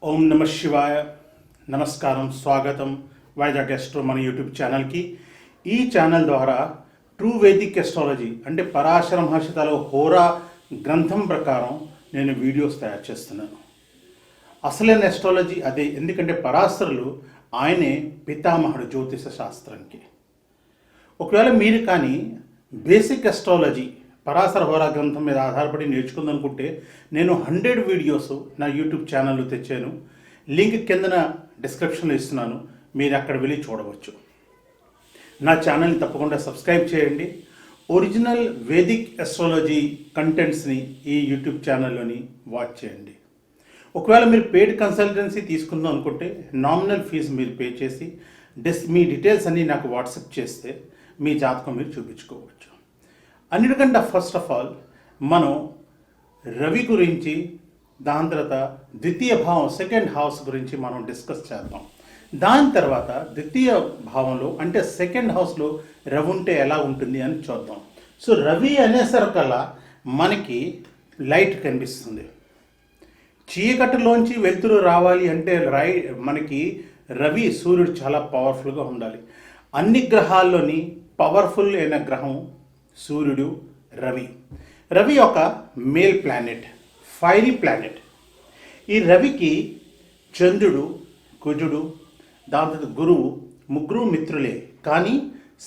ఓం నమ శివాయ. నమస్కారం, స్వాగతం వైజాగ్ ఎస్ట్రో మన యూట్యూబ్ ఛానల్కి. ఈ ఛానల్ ద్వారా ట్రూ వేదిక్ ఎస్ట్రాలజీ అంటే పరాశర మహర్షి తల హోరా గ్రంథం ప్రకారం నేను వీడియోస్ తయారు చేస్తున్నాను. అసలైన ఎస్ట్రాలజీ అదే, ఎందుకంటే పరాశరులు ఆయనే పితామహుడు జ్యోతిష శాస్త్రానికి. ఒకవేళ మీరు కానీ బేసిక్ ఎస్ట్రాలజీ పరాశర హోరా గ్రంథం మీద ఆధారపడి నేర్చుకుందనుకుంటే నేను 100 వీడియోస్ నా యూట్యూబ్ ఛానల్లో తెచ్చాను. లింక్ కిందన డిస్క్రిప్షన్లో ఇస్తున్నాను, మీరు అక్కడ వెళ్ళి చూడవచ్చు. నా ఛానల్ని తప్పకుండా సబ్స్క్రైబ్ చేయండి. ఒరిజినల్ వేదిక్ ఎస్ట్రాలజీ కంటెంట్స్ని ఈ యూట్యూబ్ ఛానల్లోని వాచ్ చేయండి. ఒకవేళ మీరు పెయిడ్ కన్సల్టెన్సీ తీసుకుందాం అనుకుంటే నామినల్ ఫీజు మీరు పే చేసి మీ డీటెయిల్స్ అన్నీ నాకు వాట్సాప్ చేస్తే మీ జాతకం మీరు చూపించుకోవచ్చు. అన్నిటికంటే ఫస్ట్ ఆఫ్ ఆల్ మనం రవి గురించి, దాని తర్వాత ద్వితీయ భావం సెకండ్ హౌస్ గురించి మనం డిస్కస్ చేద్దాం. దాని తర్వాత ద్వితీయ భావంలో అంటే సెకండ్ హౌస్లో రవి ఉంటే ఎలా ఉంటుంది అని చూద్దాం. సో రవి అనేసరికల్లా మనకి లైట్ కనిపిస్తుంది. చీకటిలోంచి వెలుతురు రావాలి అంటే మనకి రవి సూర్యుడు చాలా పవర్ఫుల్గా ఉండాలి. అన్ని గ్రహాల్లోని పవర్ఫుల్ అయిన గ్రహం సూర్యుడు, రవి. రవి ఒక మేల్ ప్లానెట్, ఫైరీ ప్లానెట్. ఈ రవికి చంద్రుడు, కుజుడు, దాంతో గురువు ముగ్గురు మిత్రులే. కానీ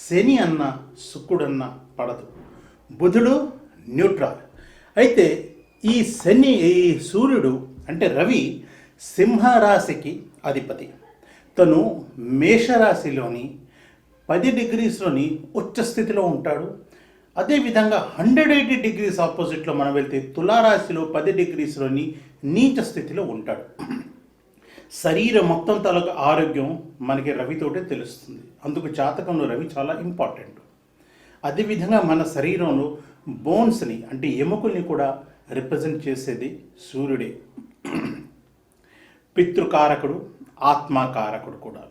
శని అన్న శుక్రుడన్న పడదు. బుధుడు న్యూట్రల్. అయితే ఈ సూర్యుడు అంటే రవి సింహరాశికి అధిపతి. తను మేషరాశిలోని 10 డిగ్రీస్లోని ఉచ్చ స్థితిలో ఉంటాడు. అదేవిధంగా 180 డిగ్రీస్ ఆపోజిట్లో మనం వెళ్తే తులారాశిలో 10 డిగ్రీస్లోని నీచ స్థితిలో ఉంటాడు. శరీరం మొత్తం తలకు ఆరోగ్యం మనకి రవితోటే తెలుస్తుంది. అందుకు జాతకంలో రవి చాలా ఇంపార్టెంట్. అదేవిధంగా మన శరీరంలో బోన్స్ని అంటే ఎముకల్ని కూడా రిప్రజెంట్ చేసేది సూర్యుడే. పితృకారకుడు, ఆత్మకారకుడు కూడా.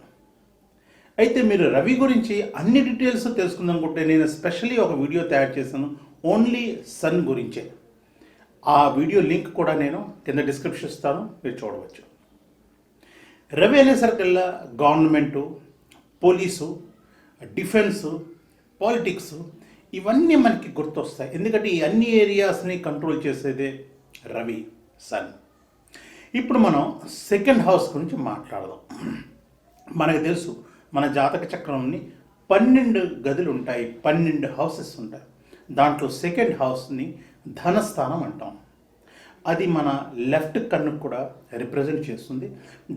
అయితే మీరు రవి గురించి అన్ని డీటెయిల్స్ తెలుసుకుందనుకుంటే నేను స్పెషల్లీ ఒక వీడియో తయారు చేశాను ఓన్లీ సన్ గురించే. ఆ వీడియో లింక్ కూడా నేను కింద డిస్క్రిప్షన్ ఇస్తాను, మీరు చూడవచ్చు. రవి అనేసరికల్లా గవర్నమెంటు, పోలీసు, డిఫెన్సు, పాలిటిక్స్ ఇవన్నీ మనకి గుర్తొస్తాయి. ఎందుకంటే ఈ అన్ని ఏరియాస్ని కంట్రోల్ చేసేదే రవి, సన్. ఇప్పుడు మనం సెకండ్ హౌస్ గురించి మాట్లాడదాం. మనకు తెలుసు మన జాతక చక్రంని 12 గదులు ఉంటాయి, 12 హౌసెస్ ఉంటాయి. దాంట్లో సెకండ్ హౌస్ని ధనస్థానం అంటాం. అది మన లెఫ్ట్ కన్నుకు కూడా రిప్రజెంట్ చేస్తుంది.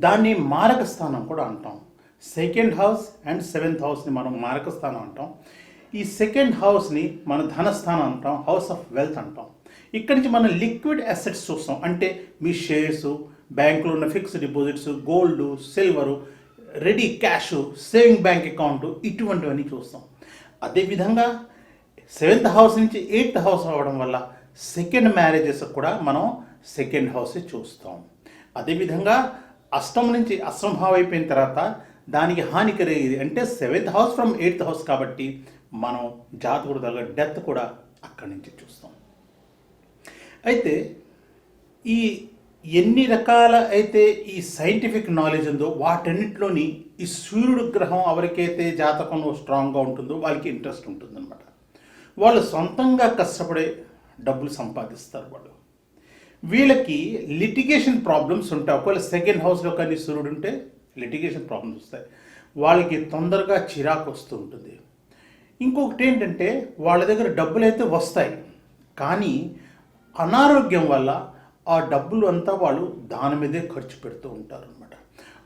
దాన్ని మారక స్థానం కూడా అంటాం. సెకండ్ హౌస్ అండ్ 7th హౌస్ని మనం మారక స్థానం అంటాం. ఈ సెకండ్ హౌస్ని మన ధనస్థానం అంటాం, హౌస్ ఆఫ్ వెల్త్ అంటాం. ఇక్కడి నుంచి మనం లిక్విడ్ అసెట్స్ చూస్తాం. అంటే మీ షేర్సు, బ్యాంకులో ఉన్న fixed deposits, gold, silver, ready cash, saving bank account, ఇటువంటివన్నీ చూస్తాం. అదేవిధంగా 7th హౌస్ నుంచి 8th హౌస్ అవ్వడం వల్ల సెకండ్ మ్యారేజెస్ కూడా మనం సెకండ్ హౌసే చూస్తాం. అదేవిధంగా అష్టం నుంచి అష్టంభావం అయిపోయిన తర్వాత దానికి హాని కలిగేది అంటే 7th house from 8th house కాబట్టి మనం జాతకుడు తగ్గ డెత్ కూడా అక్కడి నుంచి చూస్తాం. అయితే ఈ ఎన్ని రకాల అయితే ఈ సైంటిఫిక్ నాలెడ్జ్ ఉందో వాటన్నిటిలోని ఈ సూర్యుడు గ్రహం ఎవరికైతే జాతకంలో స్ట్రాంగ్గా ఉంటుందో వాళ్ళకి ఇంట్రెస్ట్ ఉంటుందన్నమాట. వాళ్ళు సొంతంగా కష్టపడే డబ్బులు సంపాదిస్తారు. వీళ్ళకి లిటిగేషన్ ప్రాబ్లమ్స్ ఉంటాయి. ఒకవేళ సెకండ్ హౌస్లో కానీ సూర్యుడు ఉంటే లిటిగేషన్ ప్రాబ్లమ్స్ వస్తాయి. వాళ్ళకి తొందరగా చిరాకు వస్తూ ఉంటుంది. ఇంకొకటి ఏంటంటే వాళ్ళ దగ్గర డబ్బులు అయితే వస్తాయి, కానీ అనారోగ్యం వల్ల ఆ డబ్బులు అంతా వాళ్ళు దాని మీదే ఖర్చు పెడుతూ ఉంటారు అనమాట.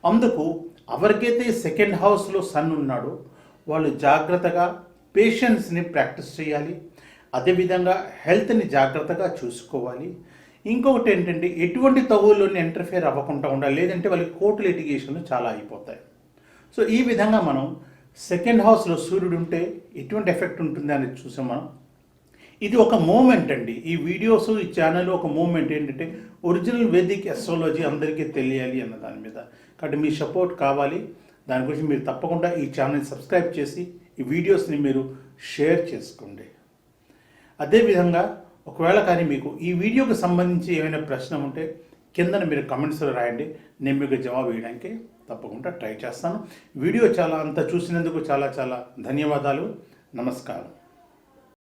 అందుకు ఎవరికైతే సెకండ్ హౌస్లో సన్ ఉన్నాడో వాళ్ళు జాగ్రత్తగా పేషెన్స్ని ప్రాక్టీస్ చేయాలి. అదేవిధంగా హెల్త్ని జాగ్రత్తగా చూసుకోవాలి. ఇంకొకటి ఏంటంటే ఎటువంటి తగుల్లోని ఇంటర్ఫియర్ అవ్వకుండా ఉండాలి, లేదంటే వాళ్ళకి కోర్టు లిటిగేషన్లు చాలా అయిపోతాయి. సో ఈ విధంగా మనం సెకండ్ హౌస్లో సూర్యుడు ఉంటే ఎటువంటి ఎఫెక్ట్ ఉంటుంది అనేది చూసాం మనం. ఇది ఒక మూమెంట్ అండి. ఈ వీడియోస్, ఈ ఛానల్ ఒక మూమెంట్. ఏంటంటే ఒరిజినల్ వేదిక్ ఎస్ట్రాలజీ అందరికీ తెలియాలి అన్న దాని మీద. కాబట్టి మీ సపోర్ట్ కావాలి. దాని గురించి మీరు తప్పకుండా ఈ ఛానల్ని సబ్స్క్రైబ్ చేసి ఈ వీడియోస్ని మీరు షేర్ చేసుకోండి. అదేవిధంగా ఒకవేళ కానీ మీకు ఈ వీడియోకి సంబంధించి ఏమైనా ప్రశ్న ఉంటే కిందన మీరు కమెంట్స్లో రాయండి, నేను మీకు జవాబు ఇవ్వడానికి తప్పకుండా ట్రై చేస్తాను. వీడియో చాలా అంత చూసినందుకు చాలా చాలా ధన్యవాదాలు. నమస్కారం.